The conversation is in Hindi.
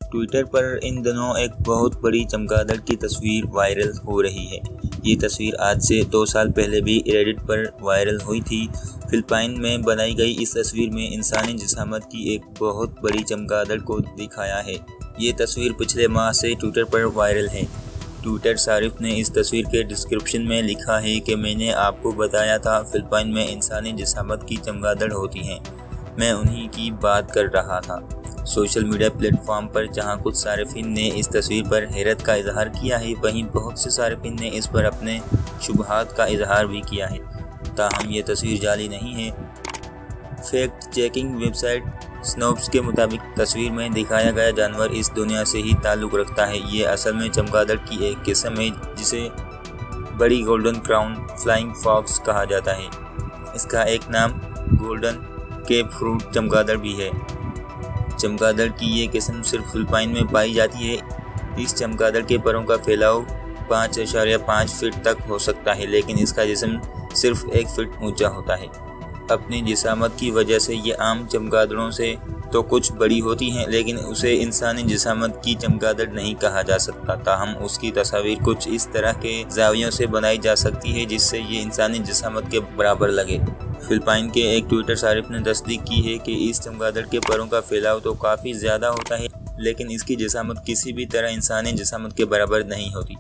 ट्विटर पर इन दिनों एक बहुत बड़ी चमगादड़ की तस्वीर वायरल हो रही है। ये तस्वीर आज से 2 साल पहले भी रेडिट पर वायरल हुई थी। फिलिपाइन में बनाई गई इस तस्वीर में इंसानी जिस्मात की एक बहुत बड़ी चमगादड़ को दिखाया है। ये तस्वीर पिछले माह से ट्विटर पर वायरल है। ट्विटर सारिफ ने इस तस्वीर के डिस्क्रिप्शन में लिखा है कि मैंने आपको बताया था फिलिपाइन में इंसानी जिस्मात की चमगादड़ होती हैं। मैं उन्हीं की बात कर रहा था। सोशल मीडिया प्लेटफॉर्म पर जहां कुछ सारिफिन ने इस तस्वीर पर हैरत का इजहार किया है, वहीं बहुत से सारिफिन ने इस पर अपने शुबहात का इजहार भी किया है। ताहम ये तस्वीर जाली नहीं है। फैक्ट चेकिंग वेबसाइट स्नोप्स के मुताबिक तस्वीर में दिखाया गया जानवर इस दुनिया से ही ताल्लुक़ रखता है। ये असल में चमगादड़ की एक किस्म है जिसे बड़ी गोल्डन क्राउन फ्लाइंग फॉक्स कहा जाता है। इसका एक नाम गोल्डन केप फ्रूट चमगादड़ भी है। चमगादड़ की ये किस्म सिर्फ फिलिपाइन में पाई जाती है। इस चमगादड़ के परों का फैलाव 5.5 फीट तक हो सकता है, लेकिन इसका जिस्म सिर्फ 1 फीट ऊंचा होता है। अपनी जिस्मात की वजह से ये आम चमगादड़ों से तो कुछ बड़ी होती हैं, लेकिन उसे इंसानी जिस्मात की चमगादड़ नहीं कहा जा सकता। ताहम उसकी तस्वीर कुछ इस तरह के जावियों से बनाई जा सकती है जिससे ये इंसानी जिस्मात के बराबर लगे। फिलिपाइन के एक ट्विटर सारिफ ने तस्दीक की है कि इस चमगादड़ के परों का फैलाव तो काफ़ी ज़्यादा होता है, लेकिन इसकी जिस्मात किसी भी तरह इंसानी जिस्मात के बराबर नहीं होती।